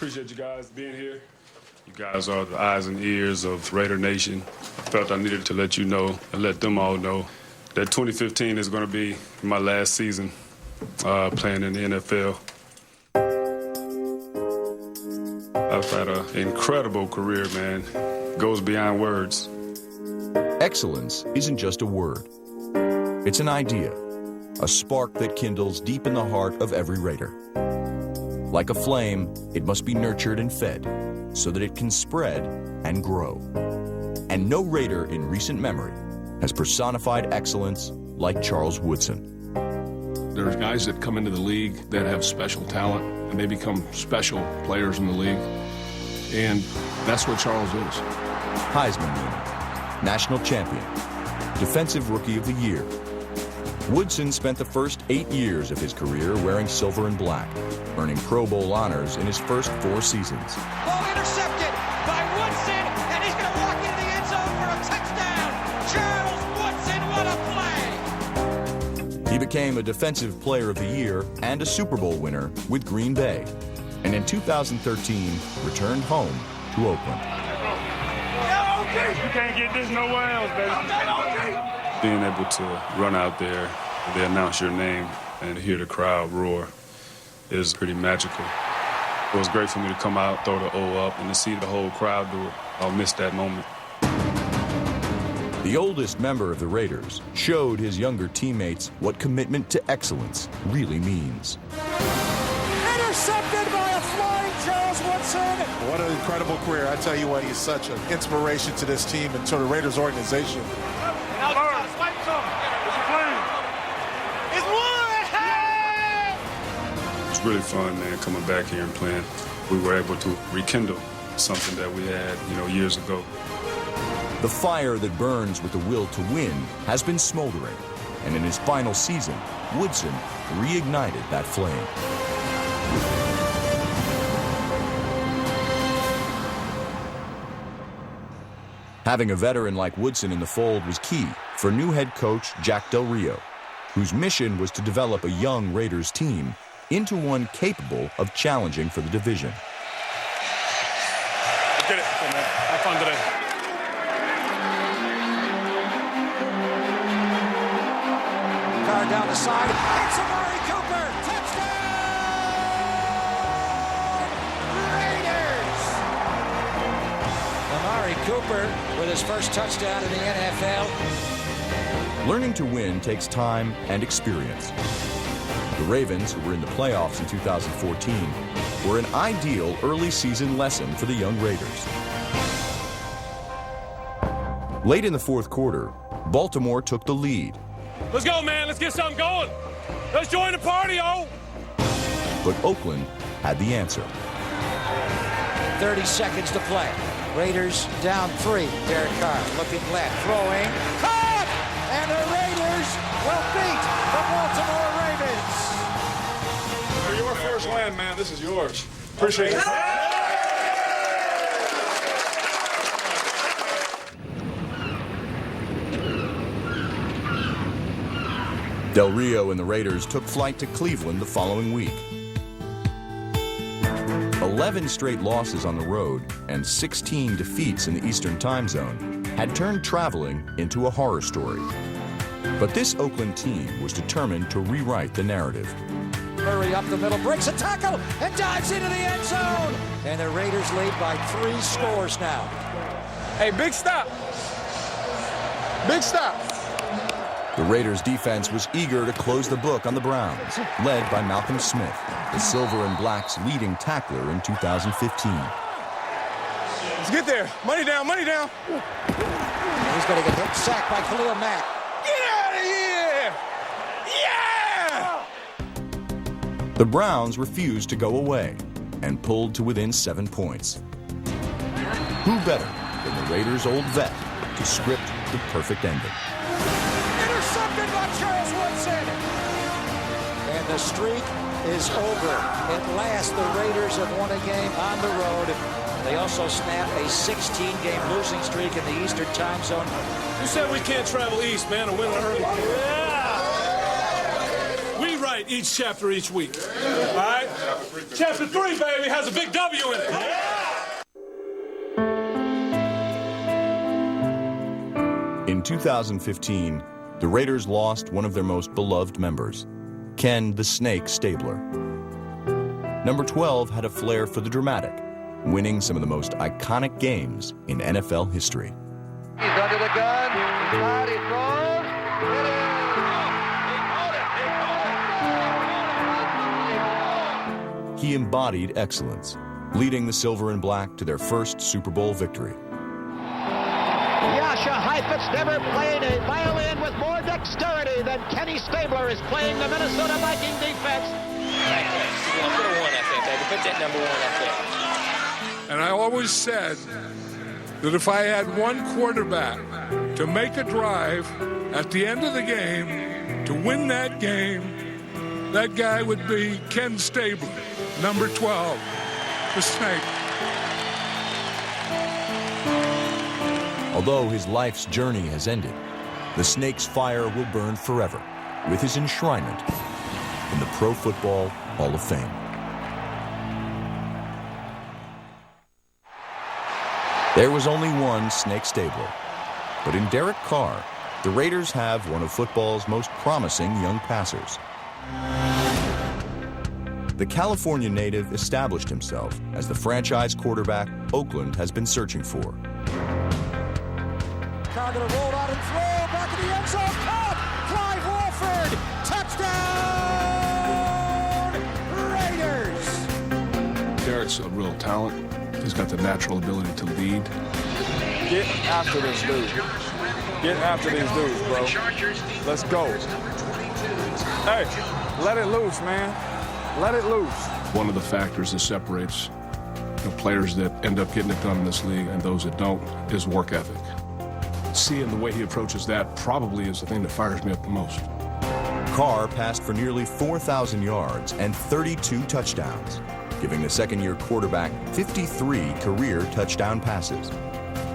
Appreciate you guys being here. You guys are the eyes and ears of Raider Nation. I felt I needed to let you know and let them all know that 2015 is going to be my last season playing in the NFL. I've had an incredible career, man. It goes beyond words. Excellence isn't just a word. It's an idea, a spark that kindles deep in the heart of every Raider. Like a flame, it must be nurtured and fed so that it can spread and grow. And no Raider in recent memory has personified excellence like Charles Woodson. There are guys that come into the league that have special talent, and they become special players in the league. And that's what Charles is. Heisman winner, national champion, defensive rookie of the year. Woodson spent the first 8 years of his career wearing silver and black, earning Pro Bowl honors in his first 4 seasons. Ball intercepted by Woodson, and he's going to walk into the end zone for a touchdown. Charles Woodson, what a play! He became a Defensive Player of the Year and a Super Bowl winner with Green Bay, and in 2013 returned home to Oakland. You can't get this nowhere else, baby. Being able to run out there, they announce your name, and hear the crowd roar is pretty magical. It was great for me to come out, throw the O up, and to see the whole crowd do it. I'll miss that moment. The oldest member of the Raiders showed his younger teammates what commitment to excellence really means. Intercepted by a flying Charles Woodson. What an incredible career. I tell you what, he's such an inspiration to this team and to the Raiders organization. It's really fun, man, coming back here and playing. We were able to rekindle something that we had, years ago. The fire that burns with the will to win has been smoldering, and in his final season, Woodson reignited that flame. Having a veteran like Woodson in the fold was key for new head coach Jack Del Rio, whose mission was to develop a young Raiders team into one capable of challenging for the division. Get it. Hey, man. Have fun today. Car down the side. It's Amari Cooper. Touchdown! Raiders! Amari Cooper with his first touchdown in the NFL. Learning to win takes time and experience. The Ravens, who were in the playoffs in 2014, were an ideal early season lesson for the young Raiders. Late in the fourth quarter, Baltimore took the lead. Let's go, man. Let's get something going. Let's join the party, yo! But Oakland had the answer. 30 seconds to play. Raiders down 3. Derek Carr looking left, throwing. Caught! And the Raiders will beat the Baltimore Ravens. They're your first land, man. This is yours. Appreciate it. Del Rio and the Raiders took flight to Cleveland the following week. 11 straight losses on the road and 16 defeats in the Eastern Time Zone had turned traveling into a horror story. But this Oakland team was determined to rewrite the narrative. Murray up the middle, breaks a tackle, and dives into the end zone. And the Raiders lead by 3 scores now. Hey, big stop. Big stop. The Raiders' defense was eager to close the book on the Browns, led by Malcolm Smith, the Silver and Black's leading tackler in 2015. Let's get there. Money down, money down. And he's going to get hit, sacked by Khalil Mack. Get out of here! Yeah! The Browns refused to go away and pulled to within 7 points. Who better than the Raiders' old vet to script the perfect ending? Intercepted by Charles Woodson. And the streak is over. At last, the Raiders have won a game on the road. They also snap a 16-game losing streak in the Eastern Time Zone. You said we can't travel east, man, and win early. Yeah! We write each chapter each week. All right? Chapter 3, baby, has a big W in it. In 2015, the Raiders lost one of their most beloved members, Ken the Snake Stabler. Number 12 had a flair for the dramatic, winning some of the most iconic games in NFL history. He's under the gun. He's hot. He throws. He embodied excellence, leading the Silver and Black to their first Super Bowl victory. Yasha Heifetz never played a violin with more dexterity than Kenny Stabler is playing the Minnesota Viking defense. Put a 1, I think, baby. Put that number 1 up there. And I always said that if I had one quarterback to make a drive at the end of the game to win that game, that guy would be Ken Stabler, number 12, the Snake. Although his life's journey has ended, the Snake's fire will burn forever with his enshrinement in the Pro Football Hall of Fame. There was only one Snake Stabler, but in Derek Carr, the Raiders have one of football's most promising young passers. The California native established himself as the franchise quarterback Oakland has been searching for. Carr gonna roll out and throw back in the end zone. Caught! Clive Wolford! Touchdown! Raiders! Derek's a real talent. He's got the natural ability to lead. Get after this dude. Get after these dudes, bro. Let's go. Hey, let it loose, man. Let it loose. One of the factors that separates players that end up getting it done in this league and those that don't is work ethic. Seeing the way he approaches that probably is the thing that fires me up the most. Carr passed for nearly 4,000 yards and 32 touchdowns, giving the second-year quarterback 53 career touchdown passes.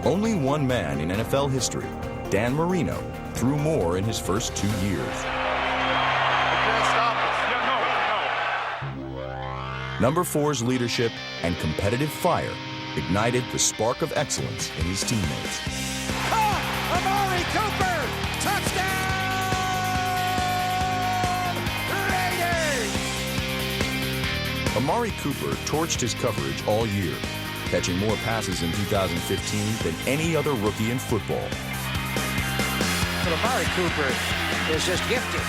Only one man in NFL history, Dan Marino, threw more in his first 2 years. Number 4's leadership and competitive fire ignited the spark of excellence in his teammates. Amari Cooper! Touchdown! Raiders! Amari Cooper torched his coverage all year, catching more passes in 2015 than any other rookie in football. But Amari Cooper is just gifted.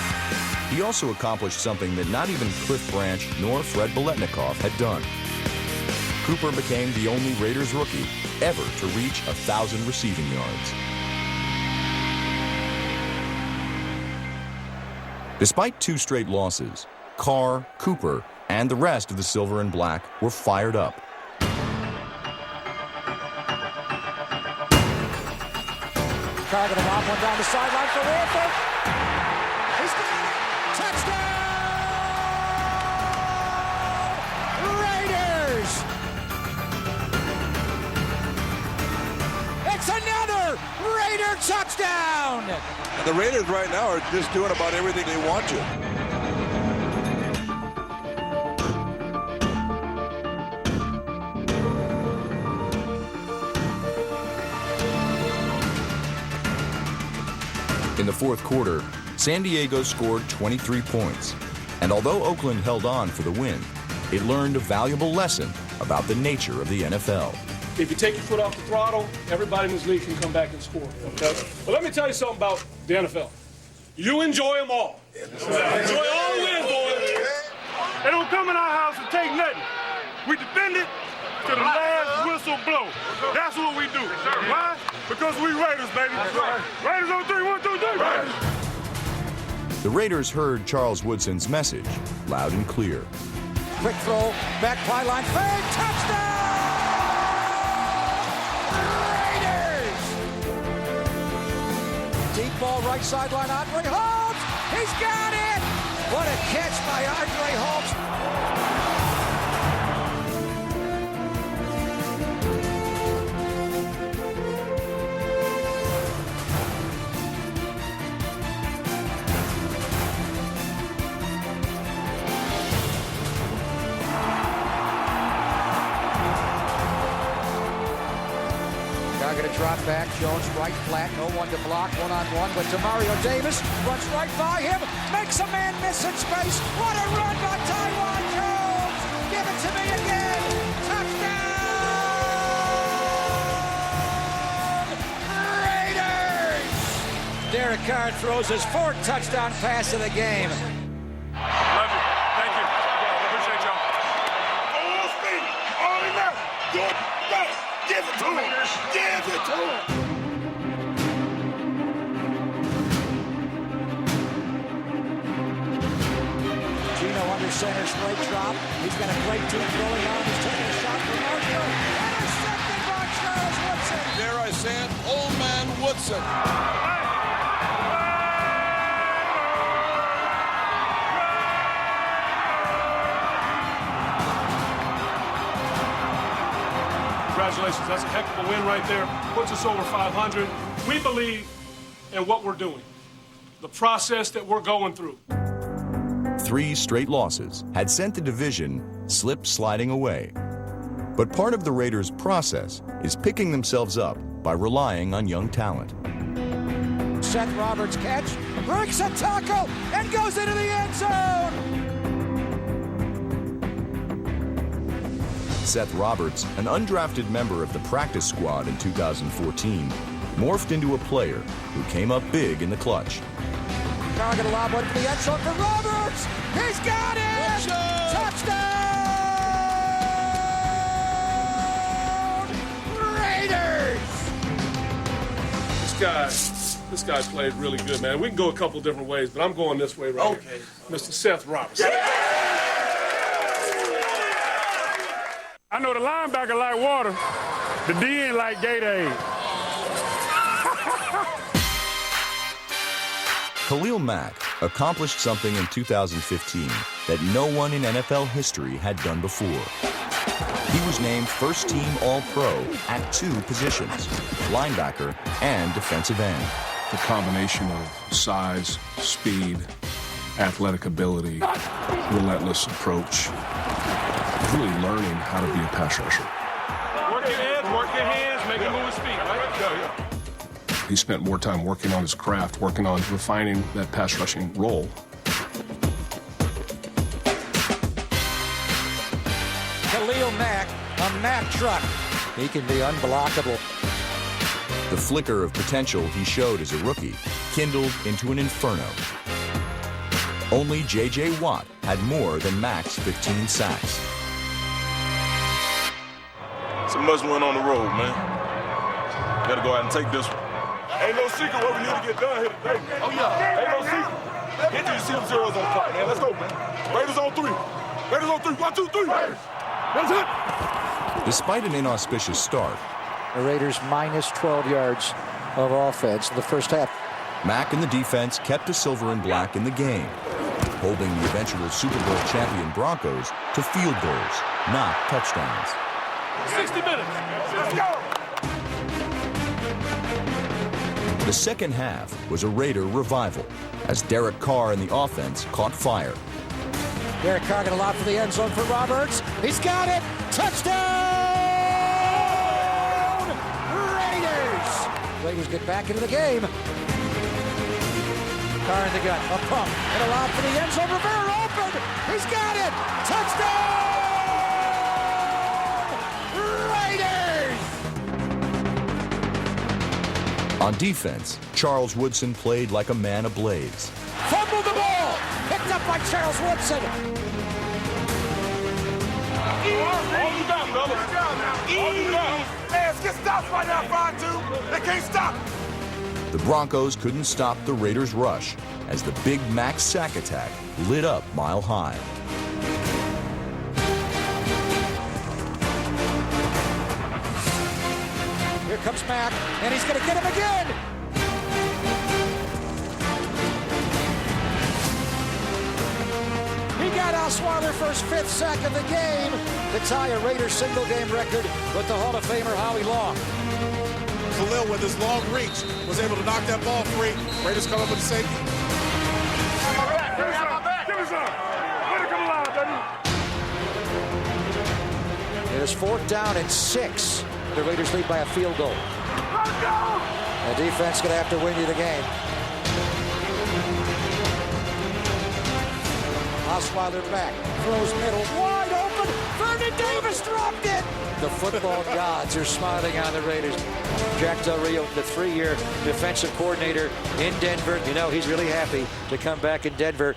He also accomplished something that not even Cliff Branch nor Fred Biletnikoff had done. Cooper became the only Raiders rookie ever to reach 1,000 receiving yards. Despite 2 straight losses, Carr, Cooper, and the rest of the Silver and Black were fired up. Carr gonna lob one down the sideline for Wolford. He's got it. Touchdown! Raiders! It's another Raider touchdown! The Raiders right now are just doing about everything they want to. In the fourth quarter, San Diego scored 23 points, and although Oakland held on for the win, it learned a valuable lesson about the nature of the NFL. If you take your foot off the throttle, everybody in this league can come back and score, okay? But let me tell you something about the NFL. You enjoy them all. Enjoy all the wins, boys. They don't come in our house and take nothing. We defend it to the last whistle blow. That's what we do. Why? Because we Raiders, baby. Raiders on 3, 1, 2, 3. Raiders. The Raiders heard Charles Woodson's message loud and clear. Quick throw, back pylon, fade, touchdown! Raiders! Deep ball, right sideline, Andre Holmes! He's got it! What a catch by Andre Holmes! to drop back. Jones right flat, no one to block, one-on-one with Demario Davis. Runs right by him, makes a man miss in space. What a run by Taiwan Jones! Give it to me again! Touchdown! Raiders! Derek Carr throws his 4th touchdown pass of the game. Love you. Thank you. Appreciate y'all. Full speed. All enough. Good. Give it to him. Give it to him. Gino under center, straight drop. He's got a great team going on. He's taking a shot from Marshall. Intercepted by Charles Woodson. Dare I say it? Old man Woodson. Congratulations, that's a heck of a win right there. Puts us over 500. We believe in what we're doing, the process that we're going through. 3 straight losses had sent the division sliding away. But part of the Raiders' process is picking themselves up by relying on young talent. Seth Roberts catch, breaks a tackle, and goes into the end zone. Seth Roberts, an undrafted member of the practice squad in 2014, morphed into a player who came up big in the clutch. Target a lob one for the end zone for Roberts. He's got it! Touchdown! Raiders! This guy played really good, man. We can go a couple different ways, but I'm going this way right here. Mr. Seth Roberts. I know the linebacker like water. The DN like Gatorade. Khalil Mack accomplished something in 2015 that no one in NFL history had done before. He was named first-team All-Pro at 2 positions, linebacker and defensive end. The combination of size, speed, athletic ability, relentless approach, really learning how to be a pass rusher. Work your hands, make him move his feet, right? Yeah. He spent more time working on his craft, working on refining that pass rushing role. Khalil Mack, a Mack truck. He can be unblockable. The flicker of potential he showed as a rookie kindled into an inferno. Only J.J. Watt had more than Mack's 15 sacks. It's a must-win on the road, man. Gotta go out and take this one. Ain't no secret what we need to get done here today. Oh, yeah. Ain't no secret. Get you see them zeros on the clock, man. Let's go, man. Raiders on 3. Raiders on 3. 1, 2, 3. That's it. Despite an inauspicious start, The Raiders minus 12 yards of offense in the first half. Mack and the defense kept the silver and black in the game, holding the eventual Super Bowl champion Broncos to field goals, not touchdowns. 60 minutes. Let's go. The second half was a Raider revival as Derek Carr and the offense caught fire. Derek Carr got a lot for the end zone for Roberts. He's got it. Touchdown! Raiders! Raiders get back into the game. Carr in the gun. A pump. And a lob for the end zone. Rivera open. He's got it. Touchdown! Raiders! On defense, Charles Woodson played like a man ablaze. Fumbled the ball. Picked up by Charles Woodson. All you got, fellas. All you got. Man, get stopped right now, 5-2. They can't stop. The Broncos couldn't stop the Raiders' rush as the Big Mac sack attack lit up Mile High. Here comes Mack, and he's going to get him again. He got Osweiler for his 5th sack of the game to tie a Raiders single-game record with the Hall of Famer Howie Long. Khalil, with his long reach, was able to knock that ball free. Raiders come up with a safety. Give me some. Let it come alive, baby. It is 4th down and 6. The Raiders lead by a field goal. The defense going to have to win you the game. Osweiler back, throws middle, wide open. Vernon Davis dropped it. The football gods are smiling on the Raiders. Jack Del Rio, the 3-year defensive coordinator in Denver. You know, he's really happy to come back in Denver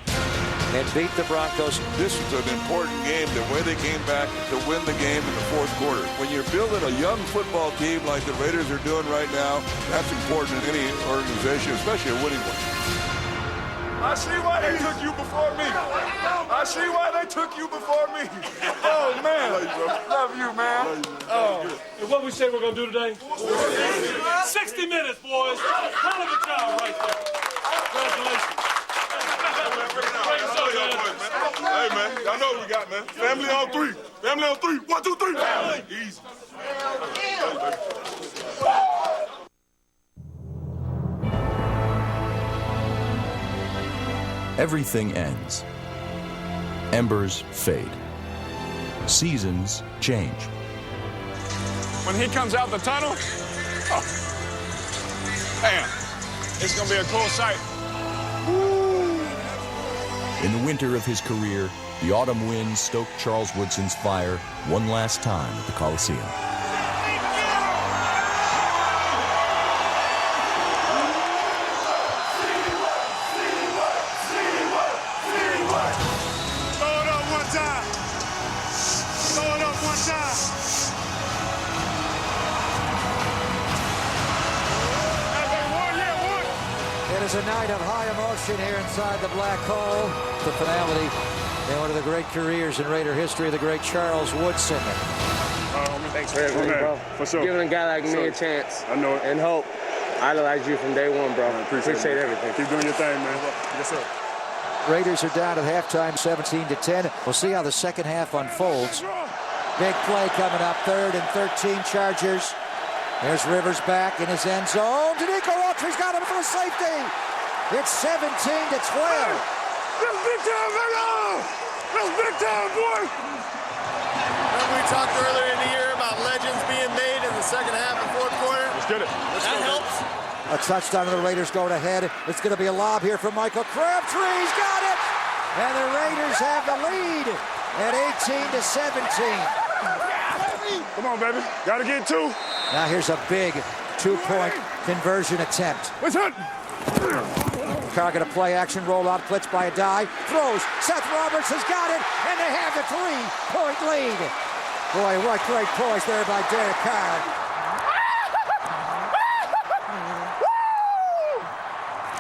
and beat the Broncos. This was an important game, the way they came back to win the game in the fourth quarter. When you're building a young football team like the Raiders are doing right now, that's important in any organization, especially a winning one. I see why they took you before me. I see why they took you before me. Oh, man. Love you, man. And what we say we're going to do today? 60 minutes, boys. Hell of a job right there. Congratulations. Hey, man. Y'all know what we got, man. Family on 3. Family on 3. 1, 2, 3. Family. Easy. Everything ends. Embers fade. Seasons change. When he comes out the tunnel, oh, man, it's going to be a cool sight. In the winter of his career, the autumn winds stoked Charles Woodson's fire one last time at the Coliseum. It is a night of high emotion here inside the Black Hole. The finality in one of the great careers in Raider history, the great Charles Woodson. Thanks for everything, bro. For sure. Giving a guy like me a chance. I know it. And hope. I idolized you from day one, bro. I appreciate everything. Keep doing your thing, man. Yes, sir. Raiders are down at halftime, 17-10. We'll see how the second half unfolds. Big play coming up, 3rd and 13 Chargers. There's Rivers back in his end zone. Danico Autry's got him for a safety. It's 17-12. That's big time, man. That's big time, boy. Remember we talked earlier in the year about legends being made in the second half and fourth quarter? Let's get it. That helps. A touchdown to the Raiders going ahead. It's going to be a lob here from Michael Crabtree. He's got it. And the Raiders have the lead at 18-17. Come on, baby. Got to get 2. Now here's a big 2-point conversion attempt. What's up? Carr going to play action, roll out, blitz by a dive, throws. Seth Roberts has got it, and they have the 3-point lead. Boy, what great poise there by Derek Carr.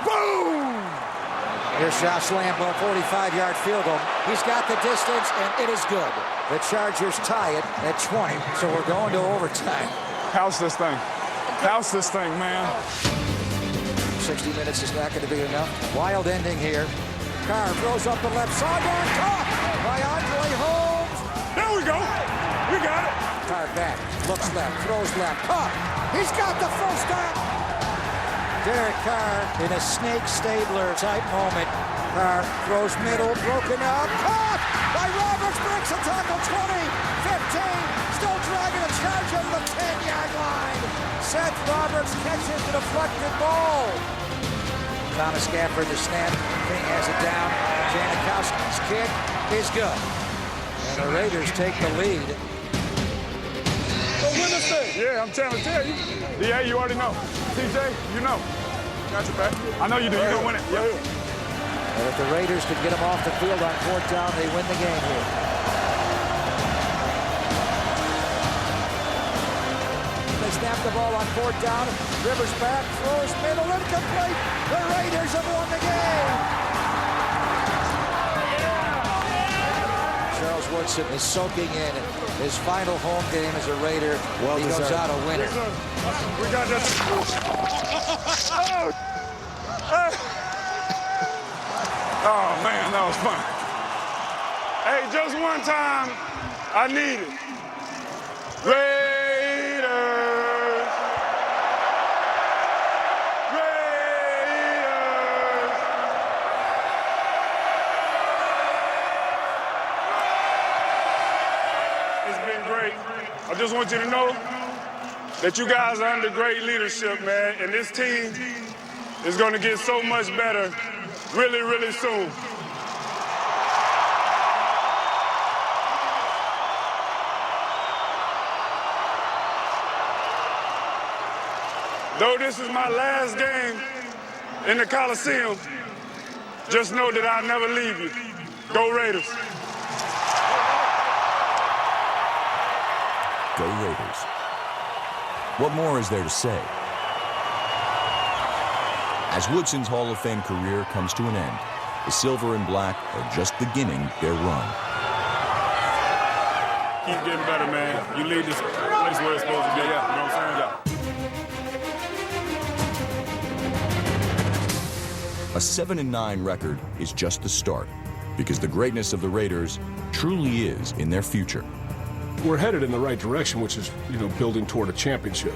Boom! Here's Josh Lambo, 45-yard field goal. He's got the distance, and it is good. The Chargers tie it at 20, so we're going to overtime. House this thing. House this thing, man. 60 minutes is not going to be enough. Wild ending here. Carr throws up the left sideline. Caught by Andre Holmes. There we go. We got it. Carr back. Looks left. Throws left. Caught. He's got the first down. Derek Carr in a Snake Stabler type moment. Carr throws middle. Broken up. Caught by Roberts. Breaks a tackle. 20. 15. Still dragging a charge over the 10-yard line. Seth Roberts catches the deflected ball. Thomas Gafford, the snap. King has it down. Janikowski's kick is good. And the Raiders take the lead. So win this thing. Yeah, I'm trying to tell you. Yeah, you already know. TJ, you know. Got your back. I know you do. You're going to win it. Yeah. And if the Raiders can get them off the field on 4th down, they win the game here. They snap the ball on 4th down. Rivers back, throws middle, incomplete. The Raiders have won the game. Charles Woodson is soaking in his final home game as a Raider. He goes out a winner. We got this. Oh, man, that was fun. Hey, just one time, I need it. Raiders. Raiders. It's been great. I just want you to know that you guys are under great leadership, man, and this team is going to get so much better really, really soon. Though this is my last game in the Coliseum, just know that I'll never leave you. Go Raiders. Go Raiders. What more is there to say? As Woodson's Hall of Fame career comes to an end, the silver and black are just beginning their run. Keep getting better, man. You lead this place where it's supposed to be. Yeah. You know what I'm saying? Yeah. A 7-9 record is just the start, because the greatness of the Raiders truly is in their future. We're headed in the right direction, which is, building toward a championship.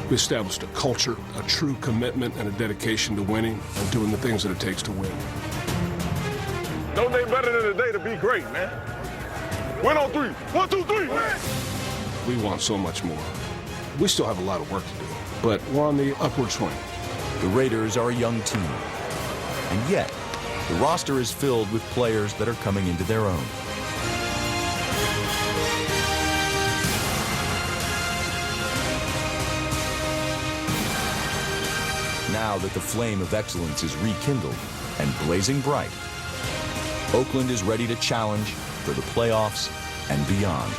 We established a culture, a true commitment, and a dedication to winning and doing the things that it takes to win. No day better than the day to be great, man. Win on three. 1, 2, 3. We want so much more. We still have a lot of work to do, but we're on the upward swing. The Raiders are a young team, and yet the roster is filled with players that are coming into their own. Now that the flame of excellence is rekindled and blazing bright, Oakland is ready to challenge for the playoffs and beyond.